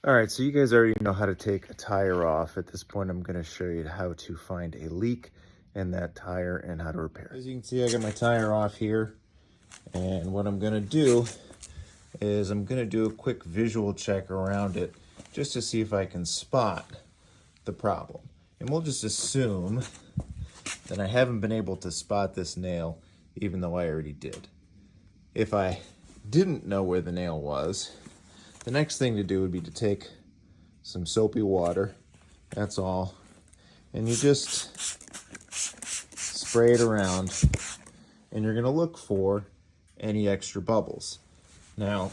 All right, so you guys already know how to take a tire off. At this point, I'm gonna show you how to find a leak in that tire and how to repair it. As you can see, I got my tire off here. And what I'm gonna do is I'm gonna do a quick visual check around it just to see if I can spot the problem. And we'll just assume that I haven't been able to spot this nail, even though I already did. If I didn't know where the nail was, the next thing to do would be to take some soapy water, that's all, and you just spray it around, and you're gonna look for any extra bubbles. Now,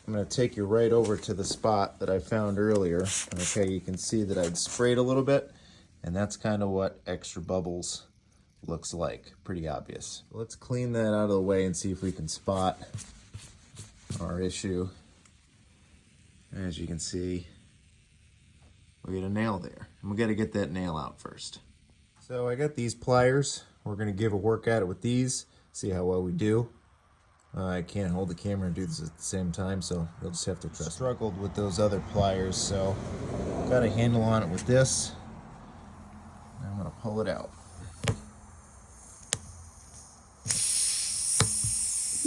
I'm gonna take you right over to the spot that I found earlier. Okay, you can see that I'd sprayed a little bit, and that's kind of what extra bubbles looks like. Pretty obvious. Let's clean that out of the way and see if we can spot our issue. As you can see, we got a nail there, and we got to get that nail out first. So I got these pliers. We're going to give a work at it with these, see how well we do. I can't hold the camera and do this at the same time, so you'll just have to trust me. Struggled with those other pliers, so got a handle on it with this. Now I'm going to pull it out.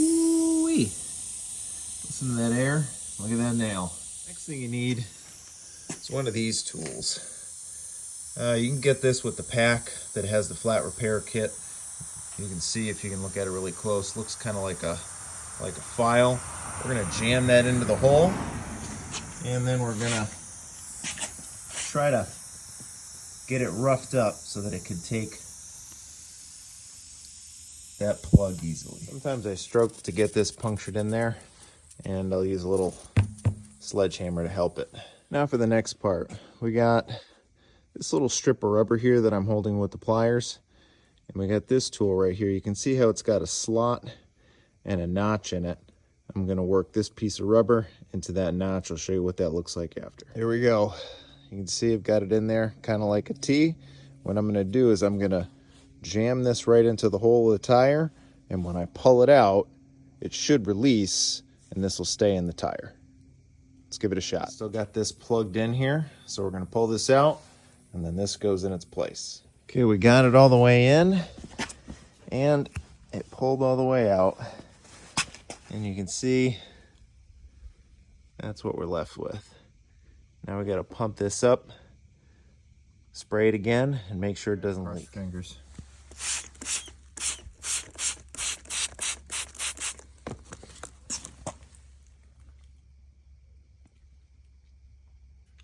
Ooh-wee. Listen to that air. Look at that nail. Next thing you need is one of these tools. You can get this with the pack that has the flat repair kit. You can see, if you can look at it really close, looks kind of like a file. We're gonna jam that into the hole, and then we're gonna try to get it roughed up so that it can take that plug easily. Sometimes I struggle to get this punctured in there, and I'll use a little sledgehammer to help it. Now for the next part, we got this little strip of rubber here that I'm holding with the pliers, and we got this tool right here. You can see how it's got a slot and a notch in it. I'm gonna work this piece of rubber into that notch. I'll show you what that looks like after. Here we go. You can see I've got it in there, kind of like a T. What I'm gonna do is I'm gonna jam this right into the hole of the tire, and when I pull it out, it should release, and this will stay in the tire. Let's give it a shot. Still got this plugged in here, so we're gonna pull this out, and then this goes in its place. Okay, we got it all the way in, and it pulled all the way out. And you can see that's what we're left with. Now we gotta pump this up, spray it again, and make sure it doesn't leak. Fingers.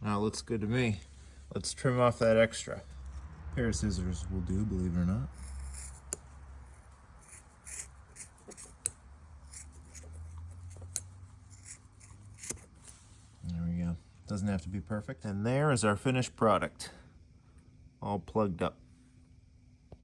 Now it looks good to me. Let's trim off that extra. A pair of scissors will do, believe it or not. There we go. Doesn't have to be perfect. And there is our finished product, all plugged up.